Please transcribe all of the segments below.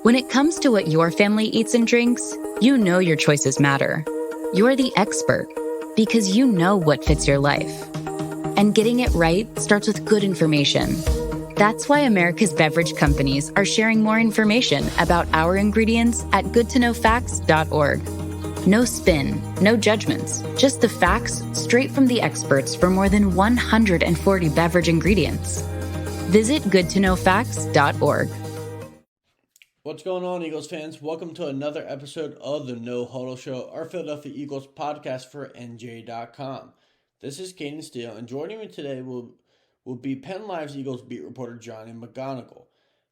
When it comes to what your family eats and drinks, you know your choices matter. You're the expert because you know what fits your life. And getting it right starts with good information. That's why America's beverage companies are sharing more information about our ingredients at goodtoknowfacts.org. No spin, no judgments, just the facts straight from the experts for more than 140 beverage ingredients. Visit goodtoknowfacts.org. What's going on, Eagles fans? Welcome to another episode of the No Huddle Show, our Philadelphia Eagles podcast for NJ.com. This is Cayden Steele, and joining me today will be Penn Live's Eagles beat reporter Johnny McGonigal.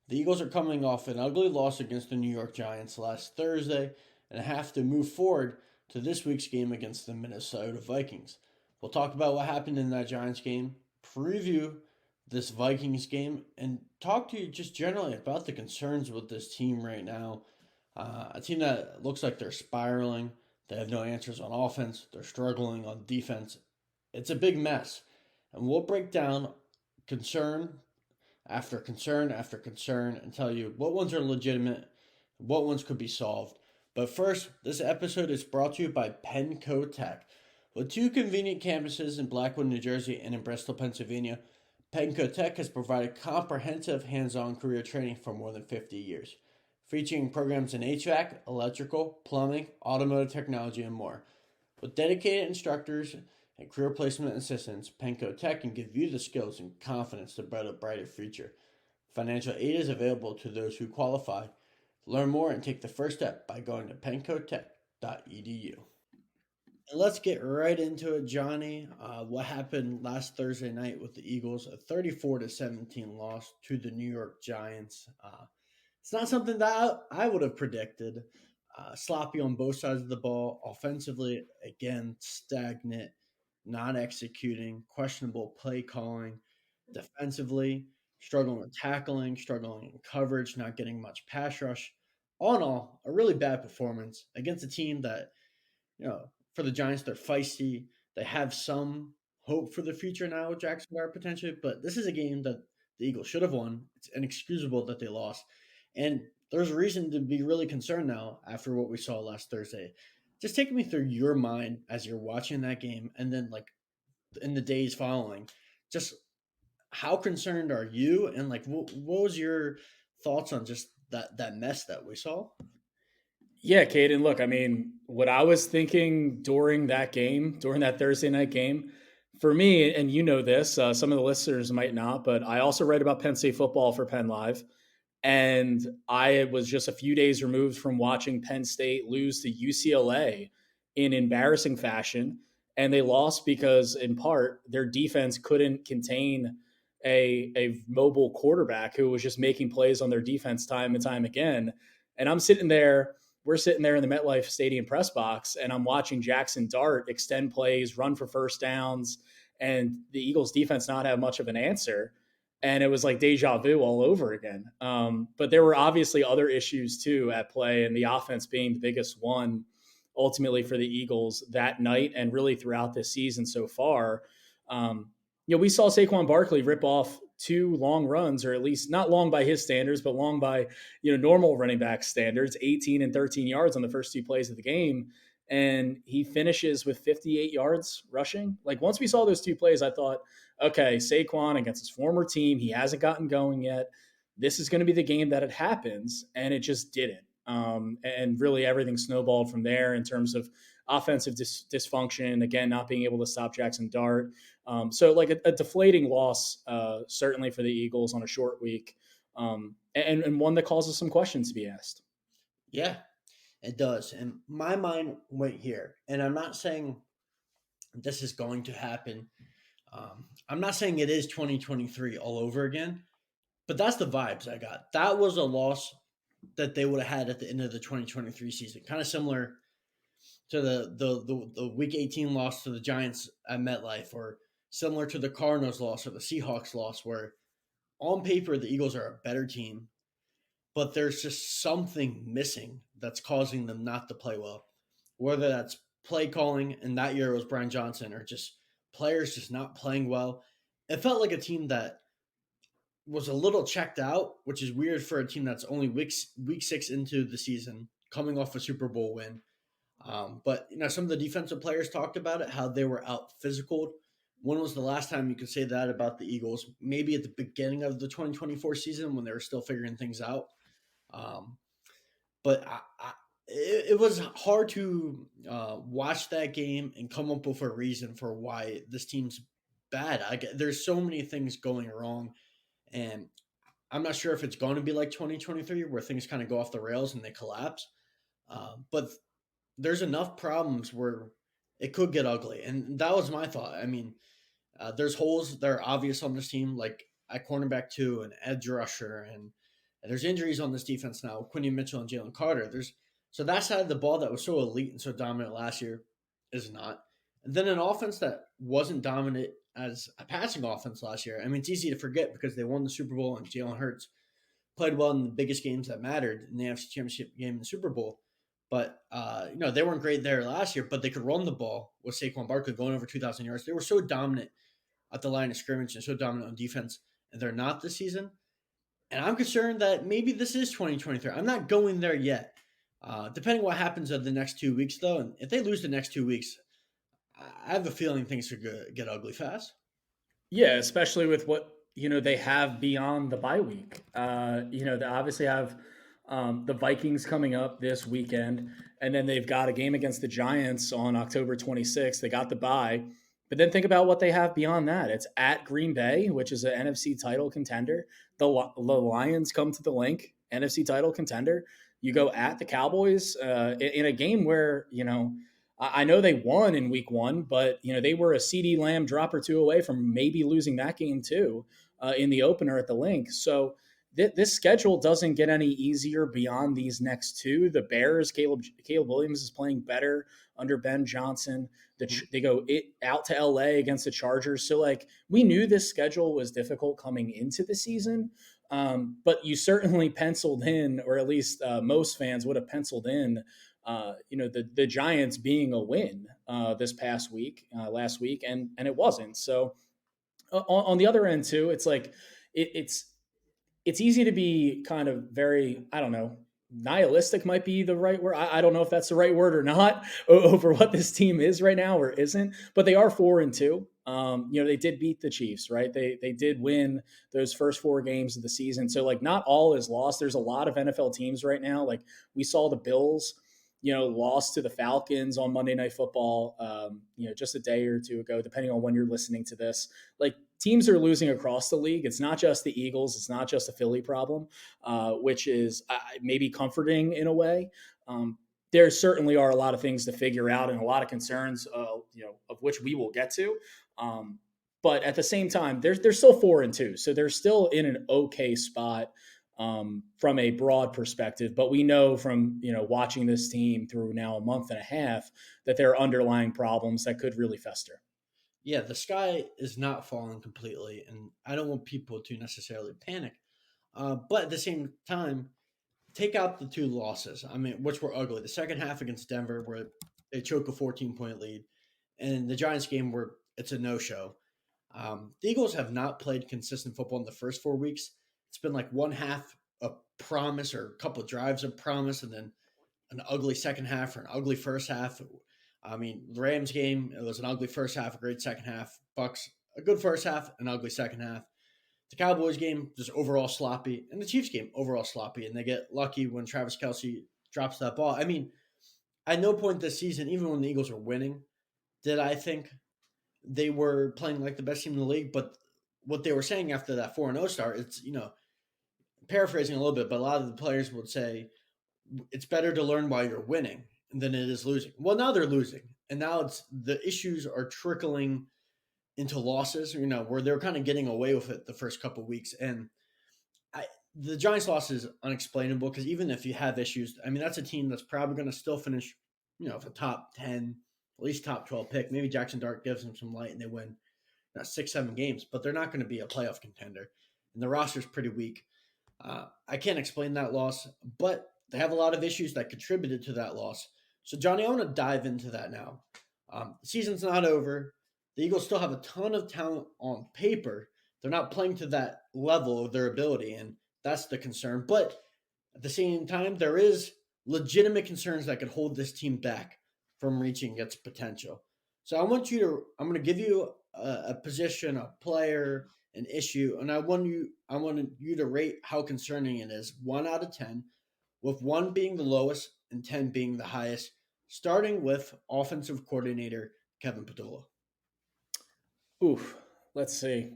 The Eagles are coming off an ugly loss against the New York Giants last Thursday and have to move forward to this week's game against the Minnesota Vikings. We'll talk about what happened in that Giants game, preview this Vikings game, and talk to you just generally about the concerns with this team right now. A team that looks like they're spiraling. They have no answers on offense. They're struggling on defense. It's a big mess. And we'll break down concern after concern after concern and tell you what ones are legitimate, what ones could be solved. But first, this episode is brought to you by Penco Tech. With two convenient campuses in Blackwood, New Jersey and in Bristol, Pennsylvania, Penco Tech has provided comprehensive hands-on career training for more than 50 years, featuring programs in HVAC, electrical, plumbing, automotive technology, and more. With dedicated instructors and career placement assistants, Penco Tech can give you the skills and confidence to build a brighter future. Financial aid is available to those who qualify. Learn more and take the first step by going to pencotech.edu. And let's get right into it, Johnny. What happened last Thursday night with the Eagles? A 34-17 loss to the New York Giants. It's not something that I would have predicted. Sloppy on both sides of the ball. Offensively, again, stagnant, not executing, questionable play calling. Defensively, struggling with tackling, struggling in coverage, not getting much pass rush. All in all, a really bad performance against a team that, for the Giants, they're feisty. They have some hope for the future now with Jackson Dart potentially, but this is a game that the Eagles should have won. It's inexcusable that they lost. And there's a reason to be really concerned now after what we saw last Thursday. Just take me through your mind as you're watching that game and then, like, in the days following, just how concerned are you? And, like, what was your thoughts on just that mess that we saw? Yeah, Cayden, look, I mean, what I was thinking during that game, during that Thursday night game, for me, and you know this, some of the listeners might not, but I also write about Penn State football for Penn Live. And I was just a few days removed from watching Penn State lose to UCLA in embarrassing fashion. And they lost because, in part, their defense couldn't contain a mobile quarterback who was just making plays on their defense time and time again. And we're sitting there in the MetLife Stadium press box, and I'm watching Jackson Dart extend plays, run for first downs, and the Eagles defense not have much of an answer. And it was like deja vu all over again. But there were obviously other issues too at play, and the offense being the biggest one ultimately for the Eagles that night and really throughout this season so far. We saw Saquon Barkley rip off two long runs, or at least not long by his standards, but long by normal running back standards, 18 and 13 yards on the first two plays of the game. And he finishes with 58 yards rushing. Like, once we saw those two plays, I thought, okay, Saquon against his former team, he hasn't gotten going yet. This is going to be the game that it happens, and it just didn't. And really everything snowballed from there in terms of offensive dysfunction, again, not being able to stop Jackson Dart. So like a deflating loss, certainly for the Eagles on a short week, and one that causes some questions to be asked. Yeah, it does. And my mind went here. And I'm not saying this is going to happen. I'm not saying it is 2023 all over again, but that's the vibes I got. That was a loss that they would have had at the end of the 2023 season. Kind of similar to the Week 18 loss to the Giants at MetLife, or similar to the Cardinals loss or the Seahawks loss, where on paper the Eagles are a better team, but there's just something missing that's causing them not to play well. Whether that's play calling, and that year it was Brian Johnson, or just players just not playing well. It felt like a team that was a little checked out, which is weird for a team that's only week 6 into the season, coming off a Super Bowl win. But some of the defensive players talked about it, how they were out physical. When was the last time you could say that about the Eagles? Maybe at the beginning of the 2024 season when they were still figuring things out. Um, but it was hard to watch that game and come up with a reason for why this team's bad. There's so many things going wrong, and I'm not sure if it's going to be like 2023 where things kind of go off the rails and they collapse. But there's enough problems where it could get ugly, and that was my thought. I mean, there's holes that are obvious on this team, like at cornerback too, and edge rusher, and there's injuries on this defense now. Quinny Mitchell and Jalen Carter. So that side of the ball that was so elite and so dominant last year is not. And then an offense that wasn't dominant as a passing offense last year. I mean, it's easy to forget because they won the Super Bowl and Jalen Hurts played well in the biggest games that mattered in the NFC Championship game in the Super Bowl. But they weren't great there last year, but they could run the ball with Saquon Barkley going over 2,000 yards. They were so dominant at the line of scrimmage and so dominant on defense, and they're not this season. And I'm concerned that maybe this is 2023. I'm not going there yet. Depending what happens in the next 2 weeks, though, and if they lose the next 2 weeks, I have a feeling things could get ugly fast. Yeah, especially with what they have beyond the bye week. They obviously have the Vikings coming up this weekend, and then they've got a game against the Giants on October 26th. They got the bye, but then think about what they have beyond that. It's at Green Bay, which is an NFC title contender. The Lions come to the Link, NFC title contender. You go at the Cowboys in a game where I know they won in week 1, but they were a CeeDee Lamb drop or two away from maybe losing that game too in the opener at the Link. So this schedule doesn't get any easier beyond these next two. The Bears, Caleb Williams is playing better under Ben Johnson. They go out to LA against the Chargers. So we knew this schedule was difficult coming into the season. But you certainly penciled in, or at least most fans would have penciled in, the Giants being a win this past week, last week, and it wasn't. So on the other end too, it's it's easy to be kind of very, I don't know, nihilistic might be the right word. I don't know if that's the right word or not over what this team is right now or isn't, but they are 4-2. They did beat the Chiefs, right? They did win those first 4 games of the season. So not all is lost. There's a lot of NFL teams right now. Like we saw the Bills, lost to the Falcons on Monday Night Football, just a day or two ago, depending on when you're listening to this. Teams are losing across the league. It's not just the Eagles. It's not just a Philly problem, which is maybe comforting in a way. There certainly are a lot of things to figure out and a lot of concerns, of which we will get to. But at the same time, they're still 4-2, so they're still in an okay spot from a broad perspective. But we know from watching this team through now a month and a half that there are underlying problems that could really fester. Yeah, the sky is not falling completely, and I don't want people to necessarily panic. But at the same time, take out the 2 losses. I mean, which were ugly. The second half against Denver, where they choke a 14-point lead, and the Giants game where it's a no-show. The Eagles have not played consistent football in the first 4 weeks. It's been like one half of promise or a couple of drives of promise, and then an ugly second half or an ugly first half. I mean, the Rams game, it was an ugly first half, a great second half. Bucks, a good first half, an ugly second half. The Cowboys game, just overall sloppy. And the Chiefs game, overall sloppy. And they get lucky when Travis Kelce drops that ball. I mean, at no point this season, even when the Eagles were winning, did I think they were playing like the best team in the league. But what they were saying after that 4-0 start, it's, paraphrasing a little bit, but a lot of the players would say, it's better to learn while you're winning than it is losing. Well, now they're losing, and now the issues are trickling into losses. Where they're kind of getting away with it the first couple of weeks, and the Giants' loss is unexplainable because even if you have issues, I mean that's a team that's probably going to still finish, a top 10, at least top 12 pick. Maybe Jackson Dart gives them some light and they win 6-7 games, but they're not going to be a playoff contender, and the roster's pretty weak. I can't explain that loss, but they have a lot of issues that contributed to that loss. So, Johnny, I want to dive into that now. The season's not over. The Eagles still have a ton of talent on paper, they're not playing to that level of their ability, and that's the concern. But at the same time, there is legitimate concerns that could hold this team back from reaching its potential. So I'm going to give you a position, a player, an issue, and I want you to rate how concerning it is, 1 out of 10, with 1 being the lowest and 10 being the highest. Starting with offensive coordinator Kevin Patullo. Oof. Let's see.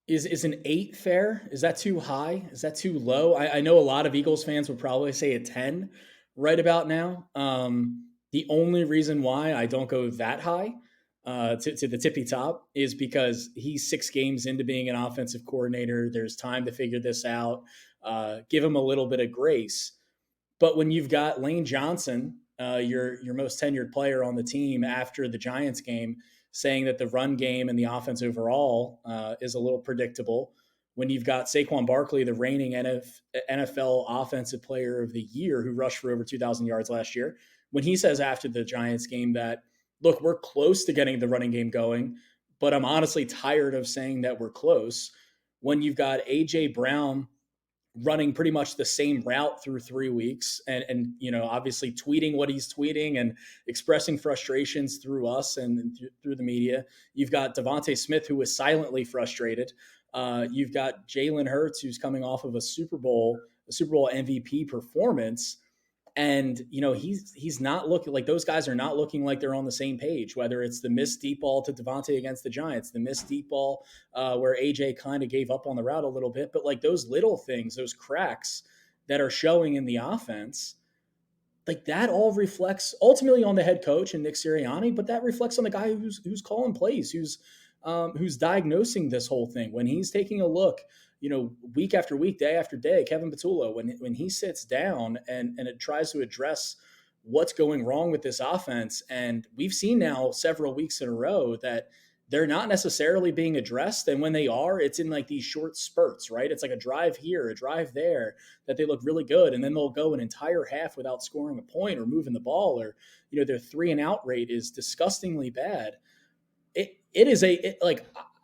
Is an 8 fair? Is that too high? Is that too low? I know a lot of Eagles fans would probably say a 10 right about now. The only reason why I don't go that high to the tippy top is because he's 6 games into being an offensive coordinator. There's time to figure this out. Give him a little bit of grace. But when you've got Lane Johnson, your most tenured player on the team after the Giants game, saying that the run game and the offense overall is a little predictable, when you've got Saquon Barkley, the reigning NFL Offensive Player of the Year, who rushed for over 2,000 yards last year, when he says after the Giants game that, look, we're close to getting the running game going, but I'm honestly tired of saying that we're close. When you've got A.J. Brown running pretty much the same route through 3 weeks and obviously tweeting what he's tweeting and expressing frustrations through us and through the media. You've got Devontae Smith, who was silently frustrated. You've got Jalen Hurts, who's coming off of a Super Bowl MVP performance. And he's not looking like, those guys are not looking like they're on the same page. Whether it's the missed deep ball to Devontae against the Giants, the missed deep ball where AJ kind of gave up on the route a little bit, but like those little things, those cracks that are showing in the offense, like that all reflects ultimately on the head coach and Nick Sirianni, but that reflects on the guy who's calling plays, who's diagnosing this whole thing. When he's taking a look, week after week, day after day, Kevin Patullo, when he sits down and it tries to address what's going wrong with this offense, and we've seen now several weeks in a row that they're not necessarily being addressed. And when they are, it's in like these short spurts, right? It's like a drive here, a drive there, that they look really good. And then they'll go an entire half without scoring a point or moving the ball, or, their 3-and-out rate is disgustingly bad.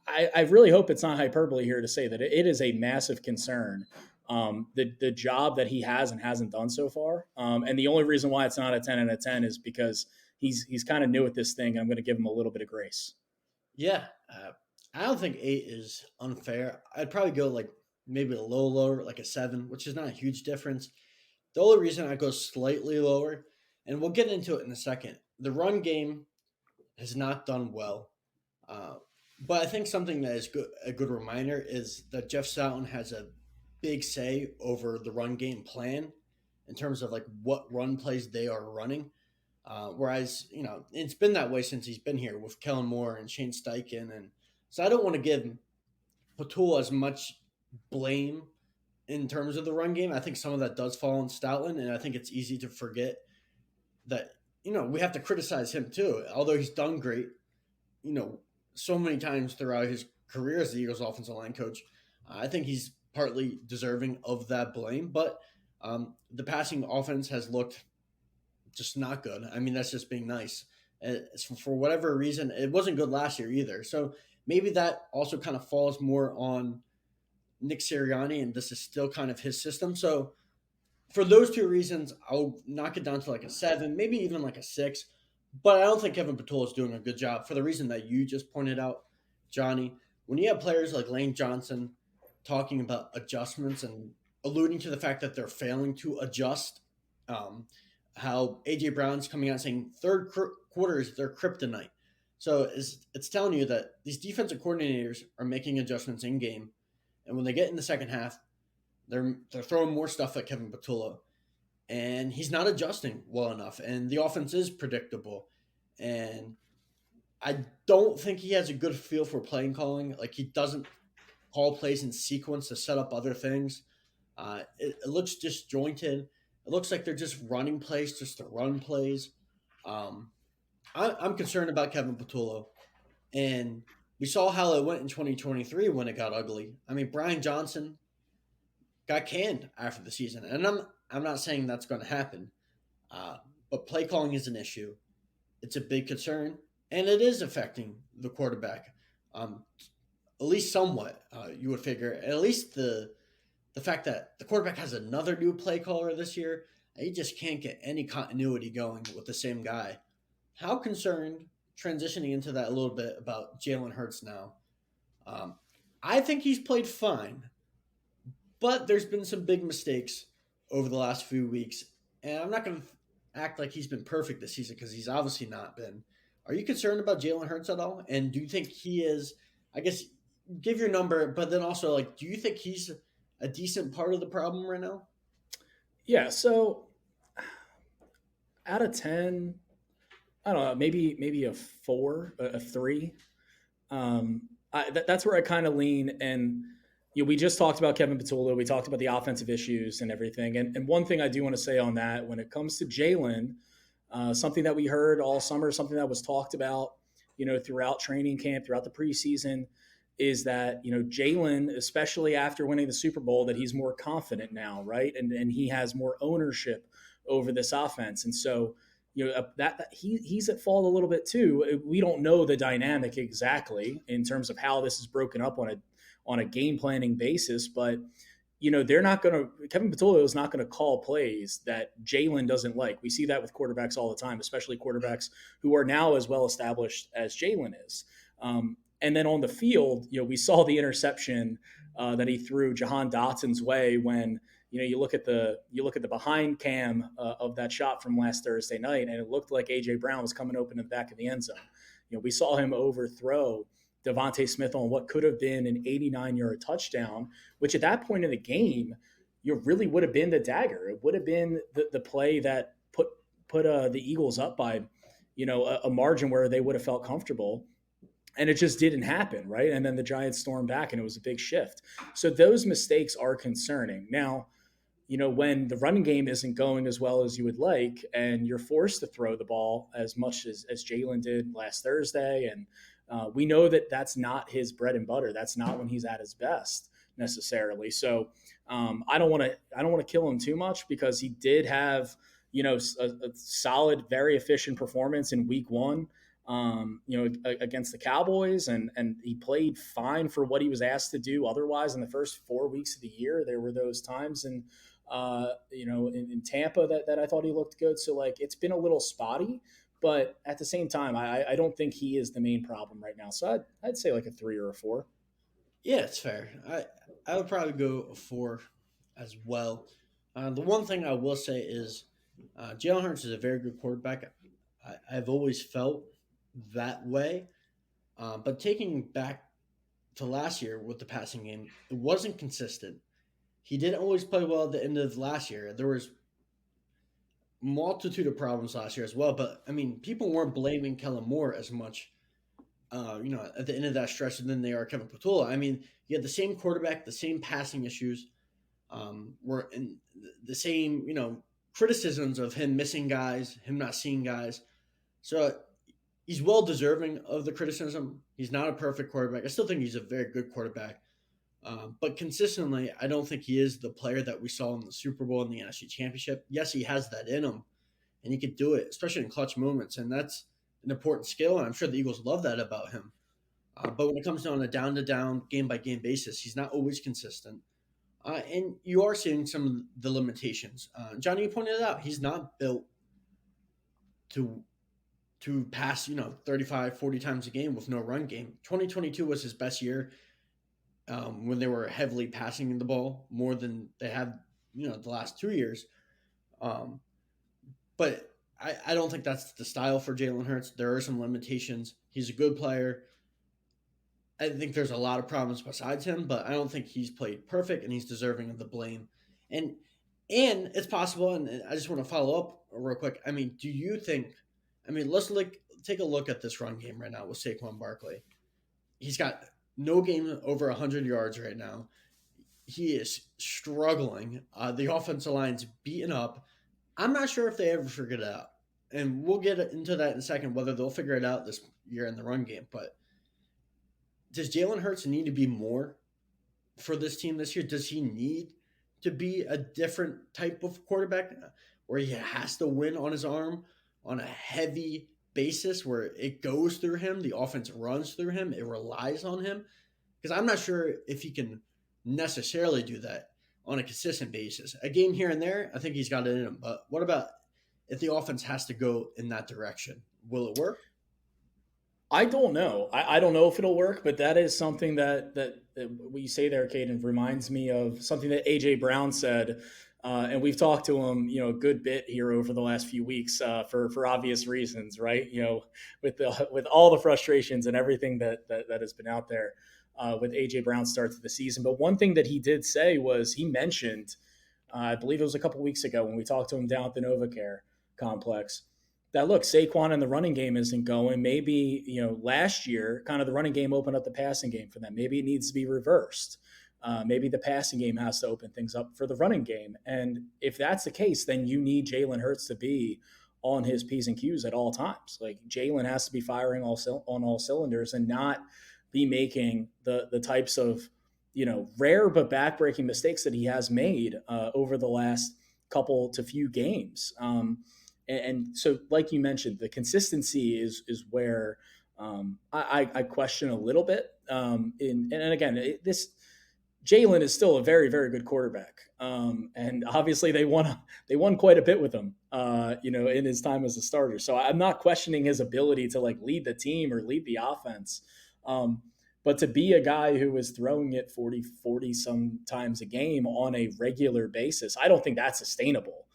I really hope it's not hyperbole here to say that it is a massive concern. The job that he has and hasn't done so far. And the only reason why it's not a 10 out of 10 is because he's kind of new at this thing. And I'm going to give him a little bit of grace. Yeah, I don't think 8 is unfair. I'd probably go like maybe a little lower, like a 7, which is not a huge difference. The only reason I go slightly lower, and we'll get into it in a second, the run game has not done well. But I think something that is a good reminder is that Jeff Sutton has a big say over the run game plan in terms of like what run plays they are running. Whereas, it's been that way since he's been here with Kellen Moore and Shane Steichen. And so I don't want to give Patul as much blame in terms of the run game. I think some of that does fall on Stoutland, and I think it's easy to forget that, we have to criticize him too. Although he's done great, so many times throughout his career as the Eagles offensive line coach, I think he's partly deserving of that blame. But the passing offense has looked just not good. I mean, that's just being nice. For whatever reason, it wasn't good last year either. So maybe that also kind of falls more on Nick Sirianni, and this is still kind of his system. So for those two reasons, I'll knock it down to like a 7, maybe even like a 6. But I don't think Kevin Patullo is doing a good job for the reason that you just pointed out, Johnny. When you have players like Lane Johnson talking about adjustments and alluding to the fact that they're failing to adjust, how A.J. Brown's coming out saying third quarter is their kryptonite. So it's telling you that these defensive coordinators are making adjustments in game, and when they get in the second half, they're throwing more stuff at Kevin Patullo, and he's not adjusting well enough, and the offense is predictable, and I don't think he has a good feel for playing calling. Like, he doesn't call plays in sequence to set up other things. It looks disjointed. It looks like they're just running plays just to run plays. I'm concerned about Kevin Patullo, and we saw how it went in 2023 when it got ugly. I mean, Brian Johnson got canned after the season, and I'm not saying that's going to happen, but play calling is an issue. It's a big concern, and it is affecting the quarterback. at least somewhat. You would figure at least the fact that the quarterback has another new play caller this year, he just can't get any continuity going with the same guy. How concerned, transitioning into that a little bit, about Jalen Hurts now? Um, I think he's played fine, but there's been some big mistakes over the last few weeks, and I'm not going to act like he's been perfect this season because he's obviously not been. Are you concerned about Jalen Hurts at all? And do you think he is? I guess give your number, but then also like, do you think he's a decent part of the problem right now? Yeah. So out of 10, I don't know, maybe a four, a three. That's where I kind of lean. And we just talked about Kevin Patullo. We talked about the offensive issues and everything. And one thing I do want to say on that, when it comes to Jalen, something that we heard all summer, something that was talked about, throughout training camp, throughout the preseason, is that Jalen, especially after winning the Super Bowl, that he's more confident now, right? And he has more ownership over this offense, and so that he's at fault a little bit too. We don't know the dynamic exactly in terms of how this is broken up on a game planning basis, but they're not going to. Kevin Patullo is not going to call plays that Jalen doesn't like. We see that with quarterbacks all the time, especially quarterbacks who are now as well established as Jalen is. And then on the field, we saw the interception that he threw Jahan Dotson's way when you look at the behind cam of that shot from last Thursday night, and it looked like AJ Brown was coming open in the back of the end zone. We saw him overthrow Devontae Smith on what could have been an 89-yard touchdown, which at that point in the game, really would have been the dagger. It would have been the play that put the Eagles up by a margin where they would have felt comfortable. And it just didn't happen, right? And then the Giants stormed back, and it was a big shift. So those mistakes are concerning. Now, when the running game isn't going as well as you would like, and you're forced to throw the ball as much as Jalen did last Thursday, and we know that that's not his bread and butter. That's not when he's at his best necessarily. So I don't want to kill him too much, because he did have a solid, very efficient performance in Week 1. Against the Cowboys, and he played fine for what he was asked to do. Otherwise, in the first 4 weeks of the year, there were those times in Tampa that I thought he looked good. So it's been a little spotty, but at the same time, I don't think he is the main problem right now. So I'd say like a 3 or a 4. Yeah, it's fair. I would probably go a 4 as well. The one thing I will say is Jalen Hurts is a very good quarterback. I've always felt that way. But taking back to last year with the passing game, it wasn't consistent. He didn't always play well at the end of last year. There was multitude of problems last year as well. But I mean, people weren't blaming Kellen Moore as much, at the end of that stretch than they are Kevin Patullo. I mean, you had the same quarterback, the same passing issues, were in the same, criticisms of him missing guys, him not seeing guys. So he's well deserving of the criticism. He's not a perfect quarterback. I still think he's a very good quarterback. But consistently, I don't think he is the player that we saw in the Super Bowl and the NFC Championship. Yes, he has that in him, and he could do it, especially in clutch moments. And that's an important skill, and I'm sure the Eagles love that about him. But when it comes down to a down-to-down, game-by-game basis, he's not always consistent. And you are seeing some of the limitations. Johnny, you pointed it out. He's not built to pass, 35, 40 times a game with no run game. 2022 was his best year when they were heavily passing the ball more than they have, the last 2 years. But I don't think that's the style for Jalen Hurts. There are some limitations. He's a good player. I think there's a lot of problems besides him, but I don't think he's played perfect, and he's deserving of the blame. And it's possible, and I just want to follow up real quick. I mean, do you think – let's take a look at this run game right now with Saquon Barkley. He's got no game over 100 yards right now. He is struggling. The offensive line's beaten up. I'm not sure if they ever figured it out. And we'll get into that in a second, whether they'll figure it out this year in the run game. But does Jalen Hurts need to be more for this team this year? Does he need to be a different type of quarterback where he has to win on his arm on a heavy basis where it goes through him, the offense runs through him, it relies on him? because I'm not sure if he can necessarily do that on a consistent basis. A game here and there, I think he's got it in him. But what about if the offense has to go in that direction? Will it work? I don't know. I don't know if it'll work, but that is something that what you say there, Cayden, reminds me of something that AJ Brown said, and we've talked to him, a good bit here over the last few weeks for obvious reasons, right? With all the frustrations and everything that has been out there with AJ Brown's start to the season. But one thing that he did say was he mentioned, I believe it was a couple weeks ago when we talked to him down at the NovaCare complex, that look, Saquon and the running game isn't going. Maybe, last year, kind of the running game opened up the passing game for them. Maybe it needs to be reversed. Maybe the passing game has to open things up for the running game. And if that's the case, then you need Jalen Hurts to be on his P's and Q's at all times. Like Jalen has to be firing on all cylinders and not be making the types of, rare but backbreaking mistakes that he has made over the last couple to few games. And so, like you mentioned, the consistency is where I question a little bit. And again, this Jalen is still a very, very good quarterback, and obviously they won quite a bit with him, in his time as a starter. So I'm not questioning his ability to like lead the team or lead the offense. But to be a guy who is throwing it 40 some times a game on a regular basis, I don't think that's sustainable.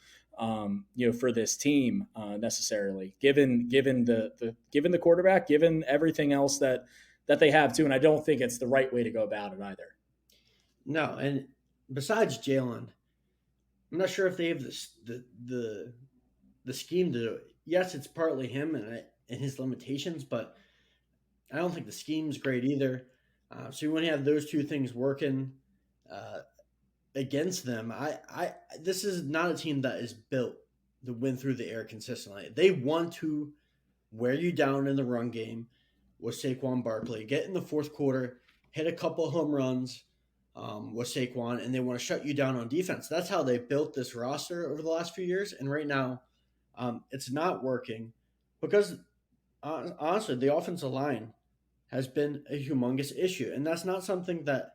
For this team necessarily, given the quarterback, given everything else that they have too, and I don't think it's the right way to go about it either. No, and besides Jalen, I'm not sure if they have the scheme to do it. Yes, it's partly him and his limitations, but I don't think the scheme's great either. So you want to have those two things working against them. This is not a team that is built to win through the air consistently. They want to wear you down in the run game with Saquon Barkley, get in the fourth quarter, hit a couple of home runs with Saquon, and they want to shut you down on defense. That's how they built this roster over the last few years, and right now it's not working because honestly, the offensive line has been a humongous issue, and that's not something that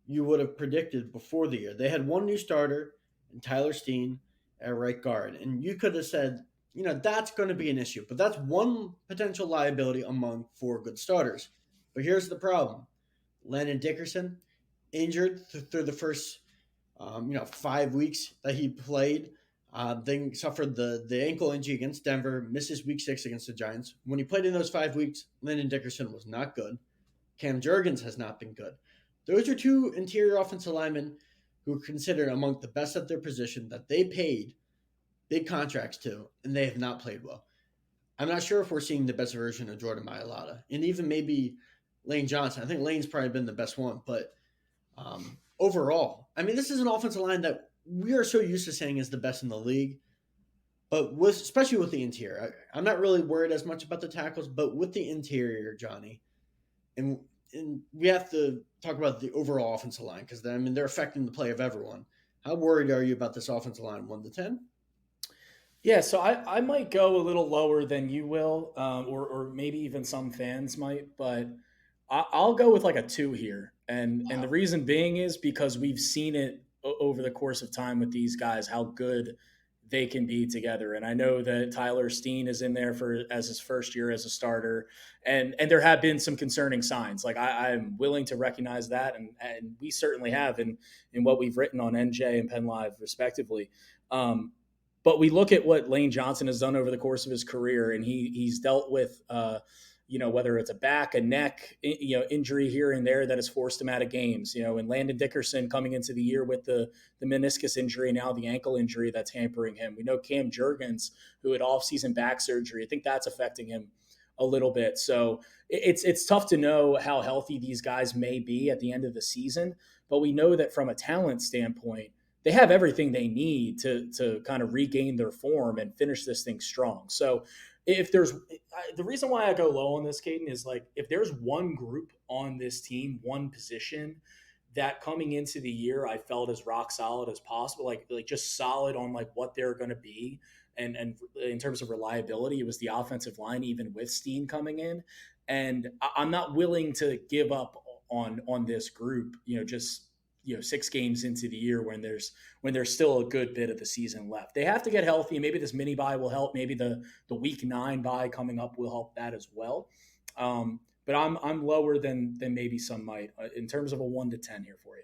you would have predicted before the year. They had one new starter, and Tyler Steen at right guard, and you could have said, that's going to be an issue, but that's one potential liability among four good starters. But here's the problem: Landon Dickerson injured through the first 5 weeks that he played. Then suffered the ankle injury against Denver, misses week 6 against the Giants. When he played in those 5 weeks, Landon Dickerson was not good. Cam Jurgens has not been good. Those are two interior offensive linemen who are considered among the best at their position that they paid big contracts to, and they have not played well. I'm not sure if we're seeing the best version of Jordan Mailata, and even maybe Lane Johnson. I think Lane's probably been the best one, but overall, this is an offensive line that we are so used to saying is the best in the league, but especially with the interior. I'm not really worried as much about the tackles, but with the interior, Johnny, and we have to talk about the overall offensive line because they're affecting the play of everyone. How worried are you about this offensive line, 1 to 10? Yeah, so I might go a little lower than you will, or maybe even some fans might, but I'll go with like a 2 here, and the reason being is because we've seen it over the course of time with these guys how good they can be together. And I know that Tyler Steen is in there as his first year as a starter, and there have been some concerning signs. Like I'm willing to recognize that, and we certainly have in what we've written on NJ and Penn Live respectively. But we look at what Lane Johnson has done over the course of his career, and he's dealt with whether it's a back, a neck, injury here and there that has forced him out of games, and Landon Dickerson coming into the year with the meniscus injury, now the ankle injury that's hampering him. We know Cam Jurgens, who had off-season back surgery. I think that's affecting him a little bit. So it's tough to know how healthy these guys may be at the end of the season, but we know that from a talent standpoint, they have everything they need to kind of regain their form and finish this thing strong. So if there's the reason why I go low on this, Cayden, is like if there's one group on this team, one position that coming into the year I felt as rock solid as possible, like just solid on like what they're going to be, and in terms of reliability, it was the offensive line, even with Steen coming in. And I'm not willing to give up on this group, just 6 games into the year when there's still a good bit of the season left. They have to get healthy. Maybe this mini bye will help. Maybe the week 9 bye coming up will help that as well. But I'm lower than maybe some might in terms of a 1 to 10 here for you.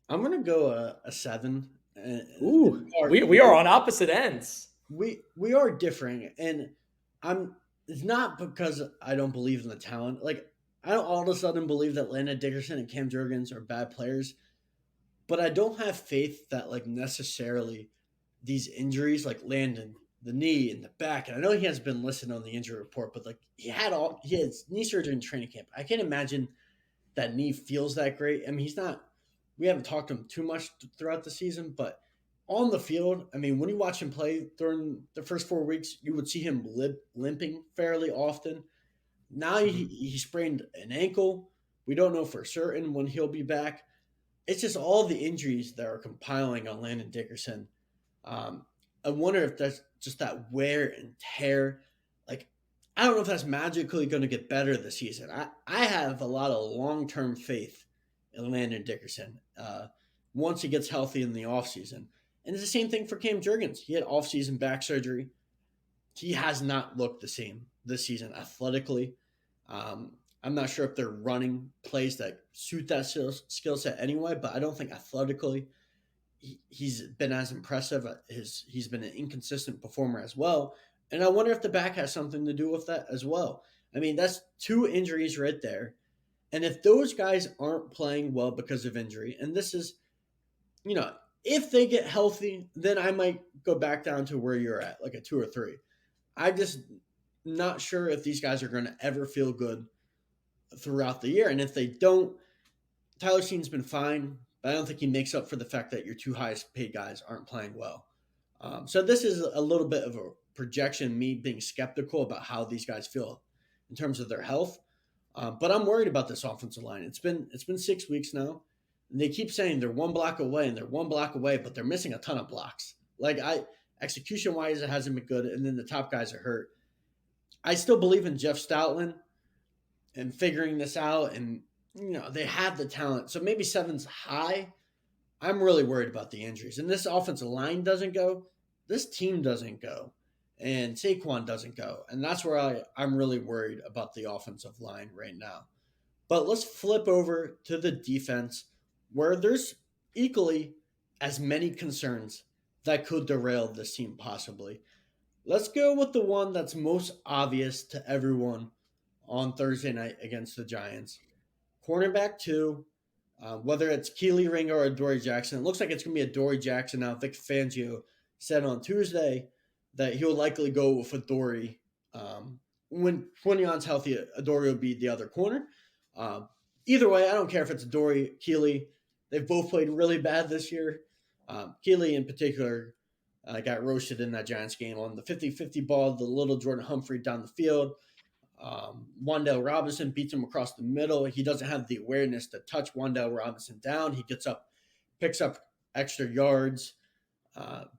I'm gonna go a 7. Ooh, we are on opposite ends. We are differing, and it's not because I don't believe in the talent. Like, I don't all of a sudden believe that Landon Dickerson and Cam Jurgens are bad players, but I don't have faith that like necessarily these injuries, like Landon, the knee and the back, and I know he has been listed on the injury report, but like he had knee surgery in training camp. I can't imagine that knee feels that great. I mean, we haven't talked to him too much throughout the season, but on the field, I mean, when you watch him play during the first 4 weeks, you would see him limping fairly often. Now he sprained an ankle. We don't know for certain when he'll be back. It's just all the injuries that are compiling on Landon Dickerson. I wonder if that's just that wear and tear. Like, I don't know if that's magically going to get better this season. I have a lot of long-term faith in Landon Dickerson once he gets healthy in the offseason. And it's the same thing for Cam Jurgens. He had offseason back surgery. He has not looked the same this season athletically. I'm not sure if they're running plays that suit that skill set anyway, but I don't think athletically he's been as impressive. He's been an inconsistent performer as well. And I wonder if the back has something to do with that as well. I mean, that's 2 injuries right there. And if those guys aren't playing well because of injury, and this is, if they get healthy, then I might go back down to where you're at, like a 2 or 3. I'm just not sure if these guys are going to ever feel good throughout the year. And if they don't, Tyler Steen's been fine, but I don't think he makes up for the fact that your 2 highest paid guys aren't playing well. So this is a little bit of a projection, me being skeptical about how these guys feel in terms of their health. But I'm worried about this offensive line. It's been 6 weeks now, and they keep saying they're 1 block away and they're 1 block away, but they're missing a ton of blocks. Like, execution wise, it hasn't been good, and then the top guys are hurt. I still believe in Jeff Stoutland and figuring this out, and they have the talent. So maybe 7's high. I'm really worried about the injuries. And this offensive line doesn't go. This team doesn't go. And Saquon doesn't go. And that's where I'm really worried about the offensive line right now. But let's flip over to the defense, where there's equally as many concerns that could derail this team possibly. Let's go with the one that's most obvious to everyone on Thursday night against the Giants. Cornerback 2, whether it's Keely Ringo or Dory Jackson. It looks like it's going to be a Dory Jackson now. Vic Fangio said on Tuesday that he'll likely go with Dory. When Quinion's healthy, Dory will be the other corner. Either way, I don't care if it's Dory, Keely. They've both played really bad this year. Keely in particular got roasted in that Giants game on the 50-50 ball, the little Jordan Humphrey down the field. Wan'Dale Robinson beats him across the middle. He doesn't have the awareness to touch Wan'Dale Robinson down. He gets up, picks up extra yards.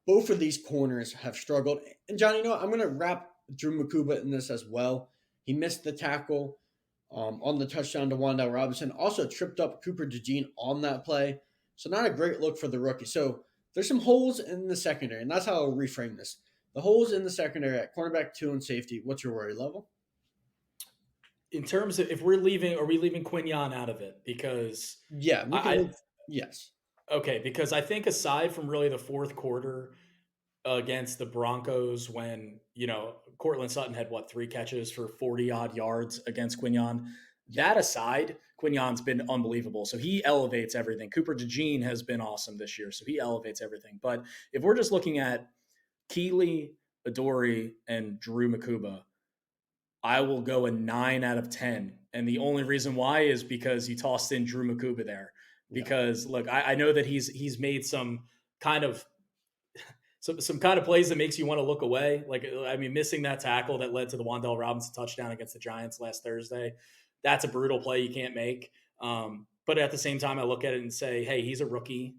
Both of these corners have struggled. And Johnny, I'm going to wrap Drew Makuba in this as well. He missed the tackle on the touchdown to Wan'Dale Robinson. Also tripped up Cooper DeJean on that play. So not a great look for the rookie. So there's some holes in the secondary, and that's how I'll reframe this. The holes in the secondary at cornerback 2 and safety. What's your worry level? In terms of if we're leaving, are we leaving Quinion out of it? Because yes. Okay, because I think aside from really the fourth quarter against the Broncos, when Cortland Sutton had 3 catches for 40-odd yards against Quinion. That aside, Quinion's been unbelievable. So he elevates everything. Cooper DeJean has been awesome this year, so he elevates everything. But if we're just looking at Keely, Adoree, and Drew Makuba, I will go a 9 out of 10. And the only reason why is because you tossed in Drew Makuba there. Because look, I know that he's made some kind of plays that makes you want to look away. Like, I mean, missing that tackle that led to the Wan'Dale Robinson touchdown against the Giants last Thursday. That's a brutal play you can't make. But at the same time, I look at it and say, hey, he's a rookie.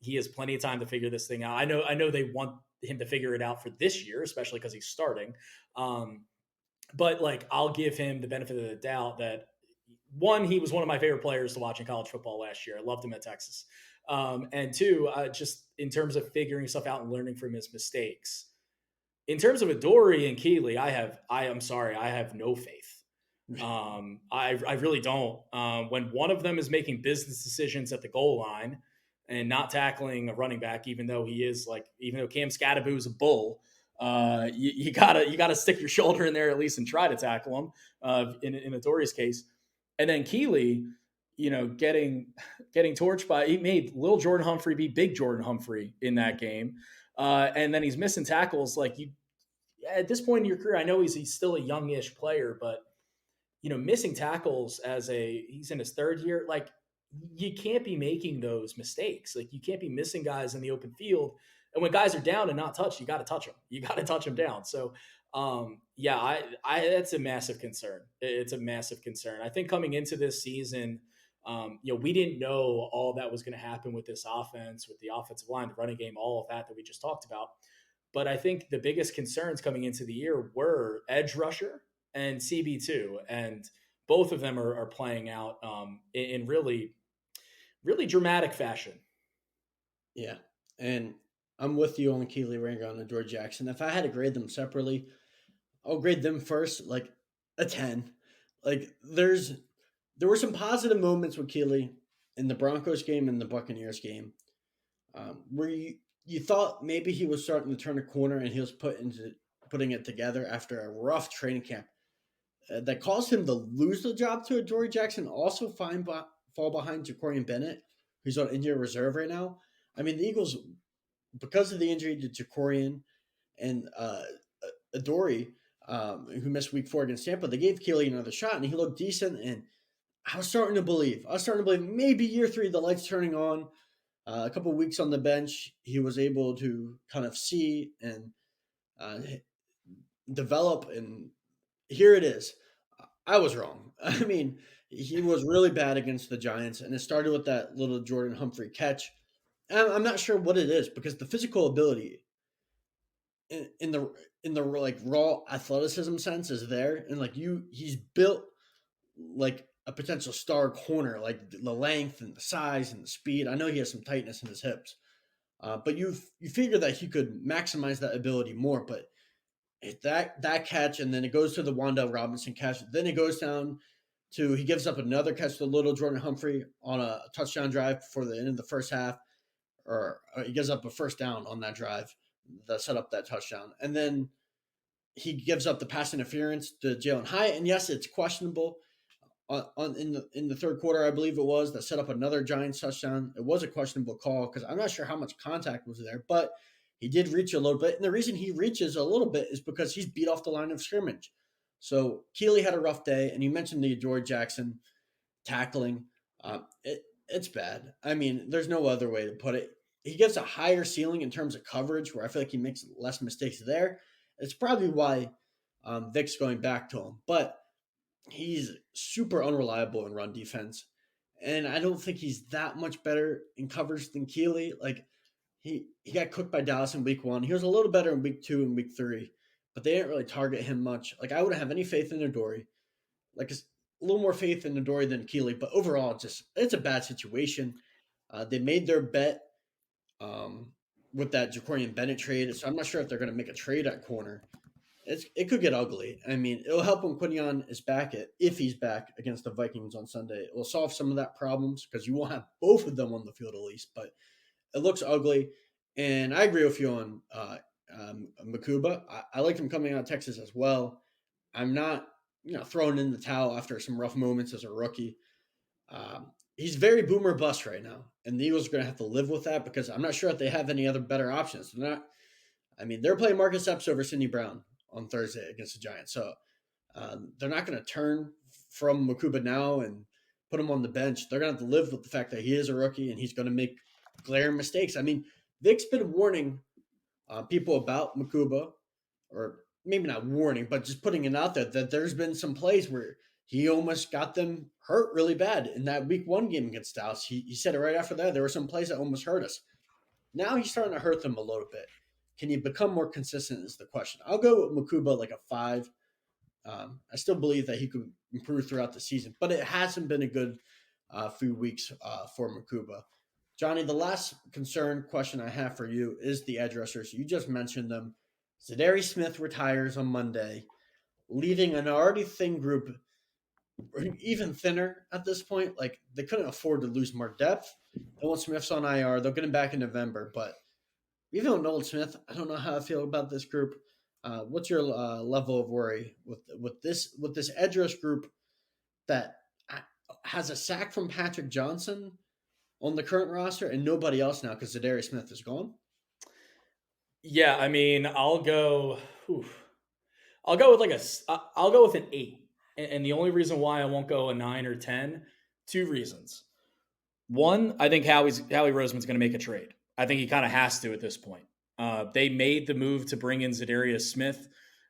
He has plenty of time to figure this thing out. I know they want him to figure it out for this year, especially because he's starting. But I'll give him the benefit of the doubt that one, he was one of my favorite players to watch in college football last year. I loved him at Texas. And two, just in terms of figuring stuff out and learning from his mistakes. In terms of Adoree and Keeley, I am sorry, I have no faith. I really don't. When one of them is making business decisions at the goal line and not tackling a running back, even though Cam Scadaboo is a bull, you gotta stick your shoulder in there at least and try to tackle him. In Adoree's case, and then Keeley, getting torched by, he made little Jordan Humphrey be big Jordan Humphrey in that game, and then he's missing tackles like you. At this point in your career, I know he's still a youngish player, but missing tackles he's in his third year, like you can't be making those mistakes. Like you can't be missing guys in the open field. And when guys are down and not touched, you got to touch them. You got to touch them down. So, yeah, that's a massive concern. It's a massive concern. I think coming into this season, we didn't know all that was going to happen with this offense, with the offensive line, the running game, all of that we just talked about. But I think the biggest concerns coming into the year were edge rusher and CB2, and both of them are playing out in really, really dramatic fashion. Yeah, and I'm with you on Keeley Ranger and George Jackson. If I had to grade them separately, I'll grade them first, like a 10. Like there were some positive moments with Keeley in the Broncos game and the Buccaneers game, where you thought maybe he was starting to turn a corner and he was putting it together after a rough training camp. That caused him to lose the job to Adoree Jackson, also fall behind Jacorian Bennett, who's on injured reserve right now. I mean, the Eagles, because of the injury to Jacorian and Adoree, who missed week 4 against Tampa, they gave Keeley another shot, and he looked decent, and I was starting to believe maybe year 3, the lights turning on. A couple of weeks on the bench, he was able to kind of see and develop, and here it is. I was wrong. I mean, he was really bad against the Giants, and it started with that little Jordan Humphrey catch. And I'm not sure what it is because the physical ability in the like raw athleticism sense is there, and like he's built like a potential star corner, like the length and the size and the speed. I know he has some tightness in his hips, but you figure that he could maximize that ability more. But that catch, and then it goes to the Wan'Dale Robinson catch. Then it goes down to he gives up another catch to little Jordan Humphrey on a touchdown drive before the end of the first half, or he gives up a first down on that drive that set up that touchdown. And then he gives up the pass interference to Jalen Hyatt. And yes, it's questionable in the third quarter, I believe it was, that set up another Giants touchdown. It was a questionable call because I'm not sure how much contact was there, but he did reach a little bit. And the reason he reaches a little bit is because he's beat off the line of scrimmage. So Keeley had a rough day, and you mentioned the Adoree Jackson tackling. It's bad. I mean, there's no other way to put it. He gives a higher ceiling in terms of coverage, where I feel like he makes less mistakes there. It's probably why Vic's going back to him. But he's super unreliable in run defense. And I don't think he's that much better in coverage than Keeley. Like, he got cooked by Dallas in week 1. He was a little better in week 2 and week 3, but they didn't really target him much. Like, I wouldn't have any faith in Adoree. Like, a little more faith in Adoree than Keeley, but overall, it's a bad situation. They made their bet with that Jacorian Bennett trade, so I'm not sure if they're going to make a trade at corner. It could get ugly. I mean, it'll help when Quinion is back, if he's back against the Vikings on Sunday. It will solve some of that problems because you won't have both of them on the field at least, but it looks ugly. And I agree with you on Makuba. I liked him coming out of Texas as well. I'm not, throwing in the towel after some rough moments as a rookie. He's very boomer bust right now, and the Eagles are going to have to live with that because I'm not sure if they have any other better options. They're playing Marcus Epps over Sidney Brown on Thursday against the Giants, so they're not going to turn from Makuba now and put him on the bench. They're going to have to live with the fact that he is a rookie and he's going to make glaring mistakes. I mean, Vic's been warning people about Makuba, or maybe not warning, but just putting it out there that there's been some plays where he almost got them hurt really bad in that week 1 game against Dallas. He said it right after that. There were some plays that almost hurt us. Now he's starting to hurt them a little bit. Can you become more consistent is the question. I'll go with Makuba like a 5 I still believe that he could improve throughout the season, but it hasn't been a good few weeks for Makuba. Johnny, the last concern question I have for you is the edge rushers. You just mentioned them. Zadarius Smith retires on Monday, leaving an already thin group even thinner at this point. Like, they couldn't afford to lose more depth. And once Smith's on IR, they'll get him back in November. But even with Nolan Smith, I don't know how I feel about this group. What's your level of worry with this edge rush group that has a sack from Patrick Johnson on the current roster and nobody else now because Zadarius Smith is gone? Yeah, I mean, I'll go with I'll go with an 8. And the only reason why I won't go a 9 or 10, two reasons. One, I think Howie Roseman's going to make a trade. I think he kind of has to at this point. They made the move to bring in Zadarius Smith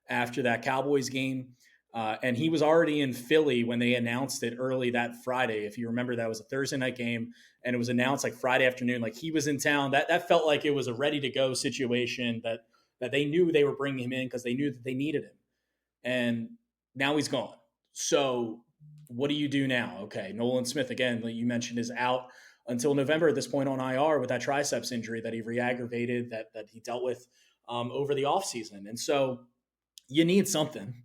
after that Cowboys game. And he was already in Philly when they announced it early that Friday. If you remember, that was a Thursday night game, and it was announced like Friday afternoon. Like, he was in town. That felt like it was a ready to go situation that they knew they were bringing him in because they knew that they needed him. And now he's gone. So what do you do now? Okay, Nolan Smith, again, like you mentioned, is out until November at this point on IR with that triceps injury that he re-aggravated, that he dealt with over the offseason. And so you need something.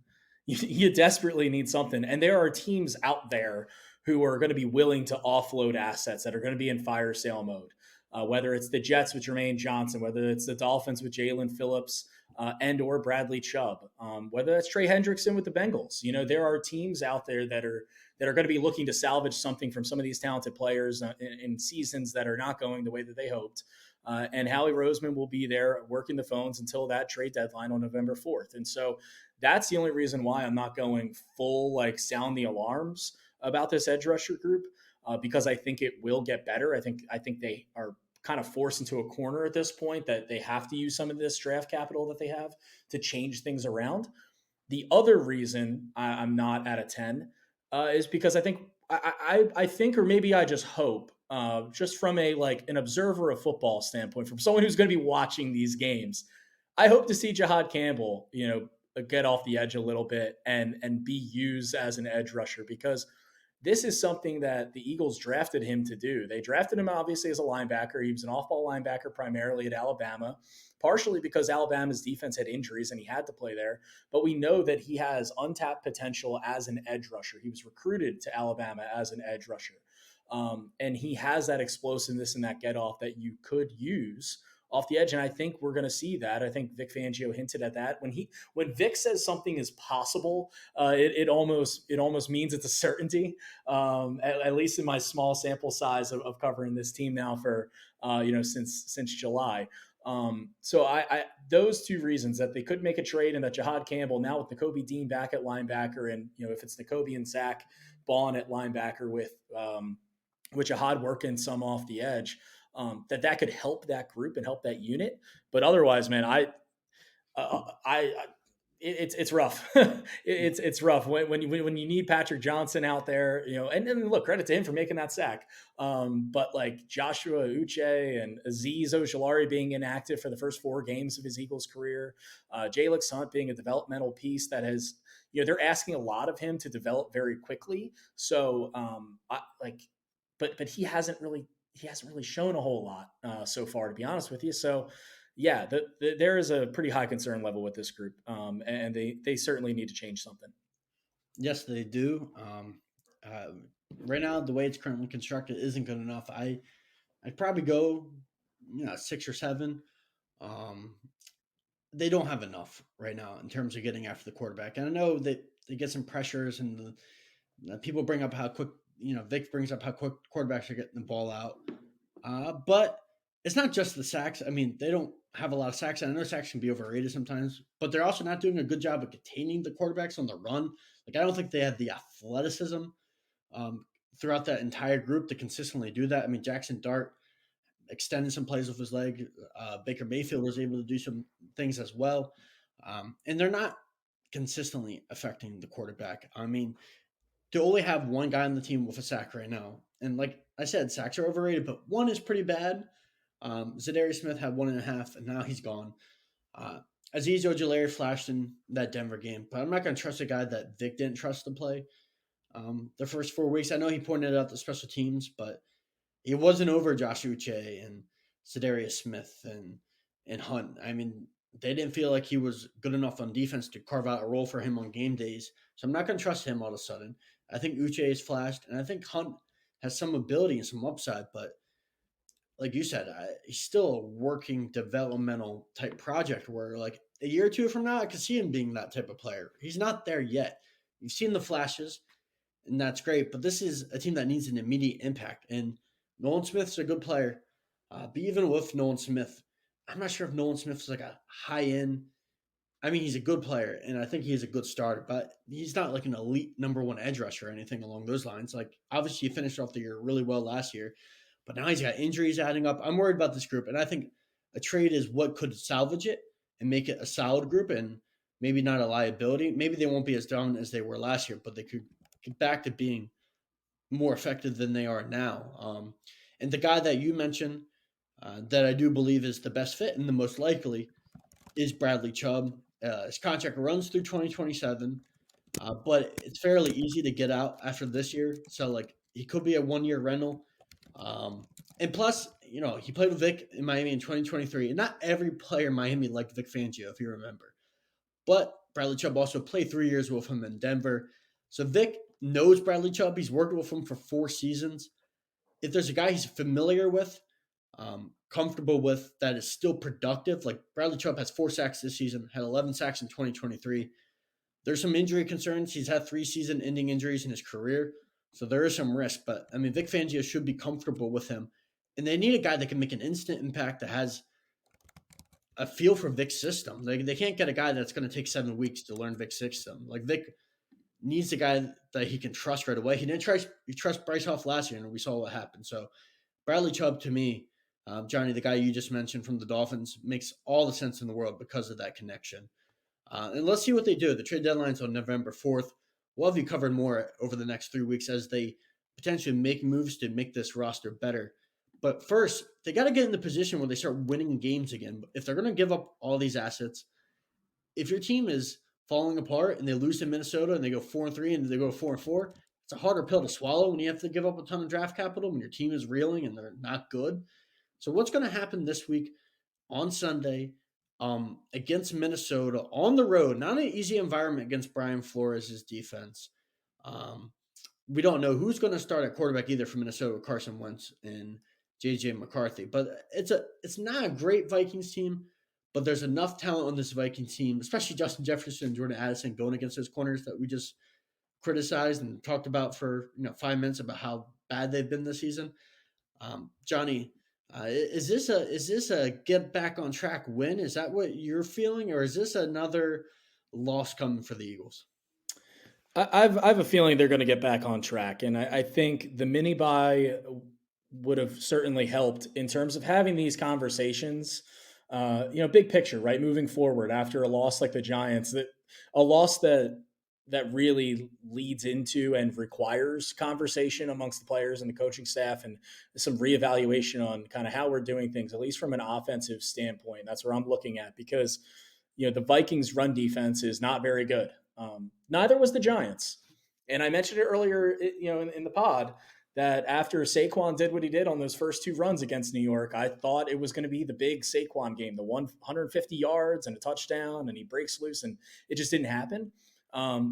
You desperately need something. And there are teams out there who are going to be willing to offload assets, that are going to be in fire sale mode. Whether it's the Jets with Jermaine Johnson, whether it's the Dolphins with Jalen Phillips, and or Bradley Chubb, whether that's Trey Hendrickson with the Bengals. There are teams out there that are going to be looking to salvage something from some of these talented players in seasons that are not going the way that they hoped. And Howie Roseman will be there working the phones until that trade deadline on November 4th. And so that's the only reason why I'm not going full, like, sound the alarms about this edge rusher group, because I think it will get better. I think they are kind of forced into a corner at this point, that they have to use some of this draft capital that they have to change things around. The other reason I'm not at a 10 is because I think I think, or maybe I just hope, just from an observer of football standpoint, from someone who's going to be watching these games, I hope to see Jahad Campbell, get off the edge a little bit and be used as an edge rusher, because this is something that the Eagles drafted him to do. They drafted him obviously as a linebacker. He was an off-ball linebacker primarily at Alabama, partially because Alabama's defense had injuries and he had to play there. But we know that he has untapped potential as an edge rusher. He was recruited to Alabama as an edge rusher. And he has that explosiveness and that get-off that you could use off the edge. And I think we're going to see that. I think Vic Fangio hinted at that. When Vic says something is possible, it almost means it's a certainty. At least in my small sample size of covering this team now for since July. So I those two reasons, that they could make a trade, and that Jahad Campbell now with Nakobe Dean back at linebacker, and if it's Nakobe and Zach Bond at linebacker with Jahad working some off the edge. That could help that group and help that unit. But otherwise, man, it's rough. it's rough when you need Patrick Johnson out there, and look, credit to him for making that sack. But like Joshua Uche and Azeez Ojulari being inactive for the first 4 games of his Eagles career, Jalix Hunt being a developmental piece that has, they're asking a lot of him to develop very quickly. So but he hasn't really shown a whole lot so far, to be honest with you. So yeah, there is a pretty high concern level with this group, and they certainly need to change something. Yes, they do. Right now, the way it's currently constructed isn't good enough. I'd probably go 6 or 7. They don't have enough right now in terms of getting after the quarterback. And I know that they get some pressures, and people bring up how quick, Vic brings up how quick quarterbacks are getting the ball out. But it's not just the sacks. I mean, they don't have a lot of sacks. And I know sacks can be overrated sometimes, but they're also not doing a good job of containing the quarterbacks on the run. Like, I don't think they have the athleticism throughout that entire group to consistently do that. I mean, Jackson Dart extended some plays with his leg. Baker Mayfield was able to do some things as well. And they're not consistently affecting the quarterback. I mean, to only have one guy on the team with a sack right now, and like I said, sacks are overrated, but 1 is pretty bad. Zadarius Smith had 1.5, and now he's gone. Azeez Ojulari flashed in that Denver game, but I'm not going to trust a guy that Vic didn't trust to play. The first 4 weeks, I know he pointed out the special teams, but it wasn't over Josh Uche and Za'Darius Smith and Hunt. I mean, they didn't feel like he was good enough on defense to carve out a role for him on game days. So I'm not going to trust him all of a sudden. I think Uche is flashed, and I think Hunt has some ability and some upside, but like you said, he's still a working developmental type project where, like, a year or two from now, I could see him being that type of player. He's not there yet. You've seen the flashes, and that's great. But this is a team that needs an immediate impact. And Nolan Smith's a good player. But even with Nolan Smith, I'm not sure if Nolan Smith is like a high end. I mean, he's a good player, and I think he's a good starter, but he's not like an elite number one edge rusher or anything along those lines. Like, obviously, he finished off the year really well last year, but now he's got injuries adding up. I'm worried about this group, and I think a trade is what could salvage it and make it a solid group and maybe not a liability. Maybe they won't be as down as they were last year, but they could get back to being more effective than they are now. And the guy that you mentioned that I do believe is the best fit and the most likely is Bradley Chubb. His contract runs through 2027, but it's fairly easy to get out after this year. So, like, he could be a 1 year rental. And plus, he played with Vic in Miami in 2023, and not every player in Miami liked Vic Fangio, if you remember. But Bradley Chubb also played 3 years with him in Denver. So Vic knows Bradley Chubb. He's worked with him for 4 seasons. If there's a guy he's familiar with, comfortable with, that is still productive, like Bradley Chubb has 4 sacks this season, had 11 sacks in 2023. There's some injury concerns. He's had 3 season-ending injuries in his career, so there is some risk. But, I mean, Vic Fangio should be comfortable with him. And they need a guy that can make an instant impact, that has a feel for Vic's system. They can't get a guy that's going to take 7 weeks to learn Vic's system. Like, Vic needs a guy that he can trust right away. He didn't trust Bryce Hoff last year, and we saw what happened. So Bradley Chubb, to me, Johnny, the guy you just mentioned from the Dolphins, makes all the sense in the world because of that connection. And let's see what they do. The trade deadline's on November 4th. We'll have you covered more over the next 3 weeks as they potentially make moves to make this roster better. But first, they got to get in the position where they start winning games again. If they're going to give up all these assets, if your team is falling apart and they lose to Minnesota and they go 4-3 and they go 4-4, it's a harder pill to swallow when you have to give up a ton of draft capital when your team is reeling and they're not good. So what's going to happen this week on Sunday against Minnesota on the road? Not an easy environment against Brian Flores' defense. We don't know who's going to start at quarterback either for Minnesota, Carson Wentz and J.J. McCarthy. But it's not a great Vikings team, but there's enough talent on this Vikings team, especially Justin Jefferson and Jordan Addison going against those corners that we just criticized and talked about for 5 minutes about how bad they've been this season. Johnny, is this a get back on track win? Is that what you're feeling, or is this another loss coming for the Eagles? I have a feeling they're going to get back on track, and I think the mini bye would have certainly helped in terms of having these conversations. Big picture, right? Moving forward after a loss like the Giants, a loss that really leads into and requires conversation amongst the players and the coaching staff and some reevaluation on kind of how we're doing things, at least from an offensive standpoint. That's where I'm looking at, because, the Vikings run defense is not very good. Neither was the Giants. And I mentioned it earlier, in the pod, that after Saquon did what he did on those first 2 runs against New York, I thought it was going to be the big Saquon game, the 150 yards and a touchdown, and he breaks loose, and it just didn't happen.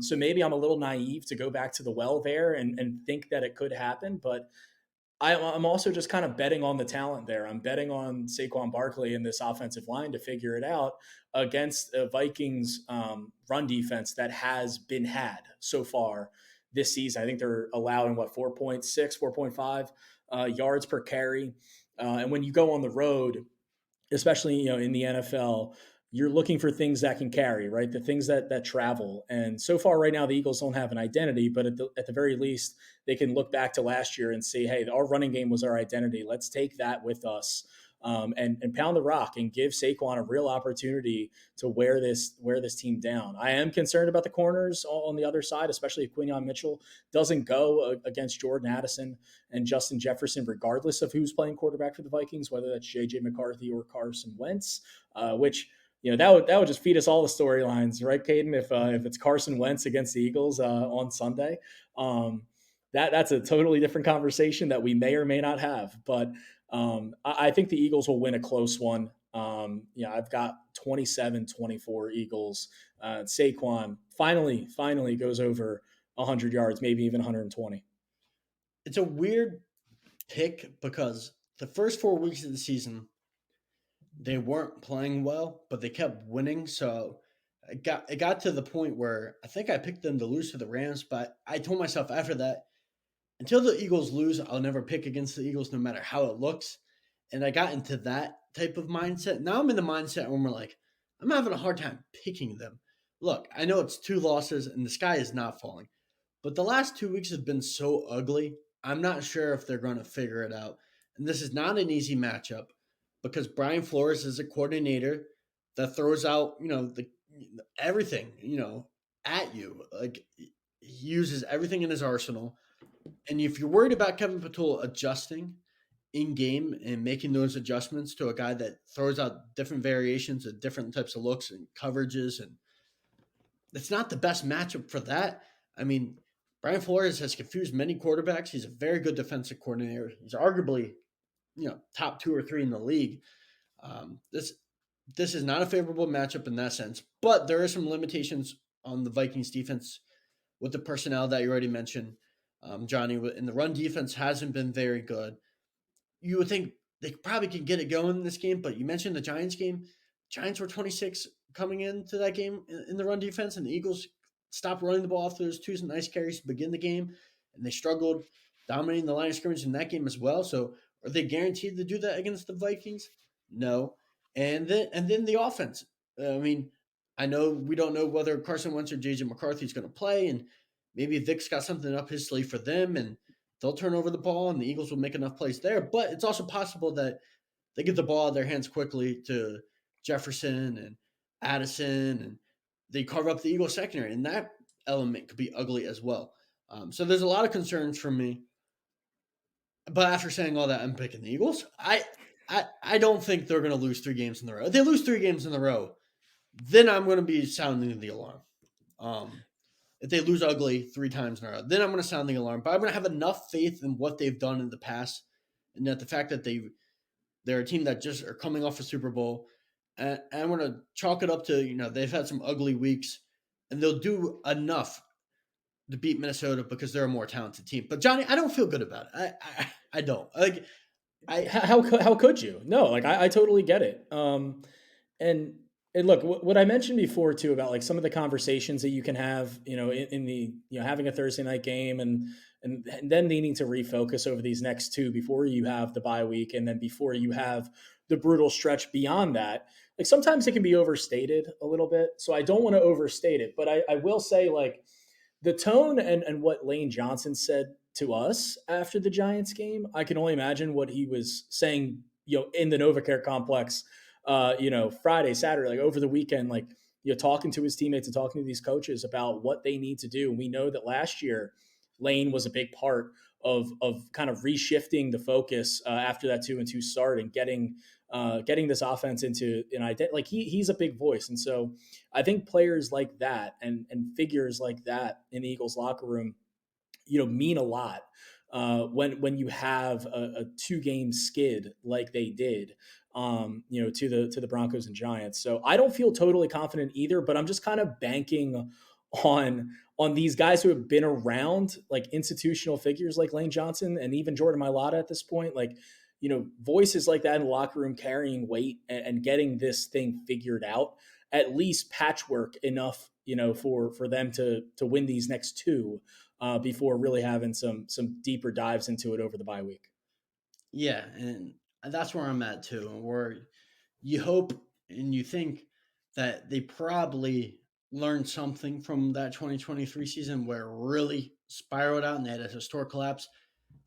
So maybe I'm a little naive to go back to the well there and think that it could happen, but I'm also just kind of betting on the talent there. I'm betting on Saquon Barkley and this offensive line to figure it out against a Vikings run defense that has been had so far this season. I think they're allowing 4.6, 4.5 yards per carry. And when you go on the road, especially, in the NFL, you're looking for things that can carry, right? The things that travel. And so far right now, the Eagles don't have an identity, but at the very least, they can look back to last year and say, hey, our running game was our identity. Let's take that with us and pound the rock and give Saquon a real opportunity to wear this team down. I am concerned about the corners on the other side, especially if Quinyon Mitchell doesn't go against Jordan Addison and Justin Jefferson, regardless of who's playing quarterback for the Vikings, whether that's J.J. McCarthy or Carson Wentz, which, that would just feed us all the storylines, right, Cayden? If it's Carson Wentz against the Eagles on Sunday, that's a totally different conversation that we may or may not have. But I think the Eagles will win a close one. I've got 27-24 Eagles. Saquon finally goes over 100 yards, maybe even 120. It's a weird pick because the first 4 weeks of the season, they weren't playing well, but they kept winning. So it got to the point where I think I picked them to lose to the Rams, but I told myself after that, until the Eagles lose, I'll never pick against the Eagles no matter how it looks. And I got into that type of mindset. Now I'm in the mindset where we're like, I'm having a hard time picking them. Look, I know it's 2 losses and the sky is not falling, but the last 2 weeks have been so ugly. I'm not sure if they're going to figure it out. And this is not an easy matchup because Brian Flores is a coordinator that throws out, the everything, at you. Like he uses everything in his arsenal. And if you're worried about Kevin Patullo adjusting in game and making those adjustments to a guy that throws out different variations of different types of looks and coverages, and it's not the best matchup for that. I mean, Brian Flores has confused many quarterbacks. He's a very good defensive coordinator. He's arguably, top 2 or 3 in the league. This is not a favorable matchup in that sense, but there are some limitations on the Vikings defense with the personnel that you already mentioned. Johnny, and the run defense hasn't been very good. You would think they probably could get it going in this game, but you mentioned the Giants game. Giants were 26 coming into that game in the run defense, and the Eagles stopped running the ball off those 2 nice carries to begin the game, and they struggled dominating the line of scrimmage in that game as well. So are they guaranteed to do that against the Vikings? No. And then the offense. I mean, I know we don't know whether Carson Wentz or JJ McCarthy is going to play, and maybe Vic's got something up his sleeve for them, and they'll turn over the ball, and the Eagles will make enough plays there. But it's also possible that they get the ball out of their hands quickly to Jefferson and Addison, and they carve up the Eagles secondary, and that element could be ugly as well. So there's a lot of concerns for me. But after saying all that, I'm picking the Eagles. I don't think they're going to lose 3 games in a row. If they lose 3 games in a row, then I'm going to be sounding the alarm. If they lose ugly 3 times in a row, then I'm going to sound the alarm. But I'm going to have enough faith in what they've done in the past, and that the fact that they're a team that just are coming off a Super Bowl, and I'm going to chalk it up to they've had some ugly weeks, and they'll do enough to beat Minnesota because they're a more talented team. But Johnny, I don't feel good about it. I don't like. How could you? No, like I totally get it. And look, what I mentioned before too about like some of the conversations that you can have, in the having a Thursday night game and then needing to refocus over these next 2 before you have the bye week, and then before you have the brutal stretch beyond that. Like sometimes it can be overstated a little bit, so I don't want to overstate it, but I will say like the tone and what Lane Johnson said to us after the Giants game, I can only imagine what he was saying, in the NovaCare complex, Friday, Saturday, like over the weekend, like, talking to his teammates and talking to these coaches about what they need to do. And we know that last year, Lane was a big part of kind of reshifting the focus after that 2-2 start and getting this offense into an identity. Like he's a big voice. And so I think players like that and figures like that in the Eagles locker room, mean a lot when you have a 2-game skid like they did, to the Broncos and Giants. So I don't feel totally confident either, but I'm just kind of banking on these guys who have been around, like institutional figures like Lane Johnson and even Jordan Mailata at this point, like, voices like that in the locker room carrying weight and getting this thing figured out, at least patchwork enough, for them to win these next 2 before really having some deeper dives into it over the bye week. Yeah, and that's where I'm at too, where you hope and you think that they probably learned something from that 2023 season where it really spiraled out and they had a historic collapse.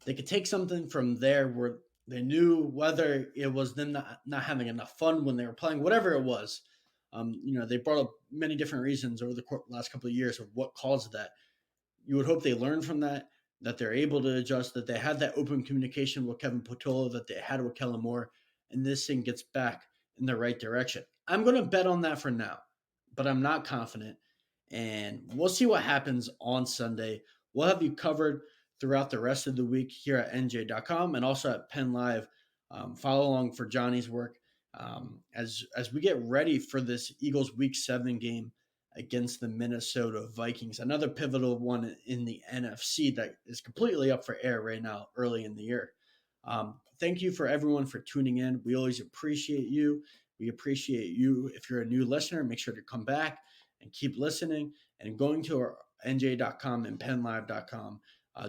They could take something from there where they knew whether it was them not having enough fun when they were playing, whatever it was. They brought up many different reasons over the last couple of years of what caused that. You would hope they learn from that they're able to adjust, that they had that open communication with Kevin Patullo, that they had with Kellen Moore, and this thing gets back in the right direction. I'm going to bet on that for now, but I'm not confident. And we'll see what happens on Sunday. We'll have you covered throughout the rest of the week here at NJ.com and also at Penn Live. Follow along for Johnny's work as we get ready for this Eagles Week 7 game against the Minnesota Vikings, another pivotal one in the NFC that is completely up for air right now early in the year. Thank you for everyone for tuning in. We always appreciate you. We appreciate you. If you're a new listener, make sure to come back and keep listening and going to our NJ.com and PennLive.com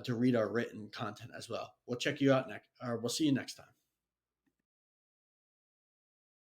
to read our written content as well. We'll check you out next, or we'll see you next time.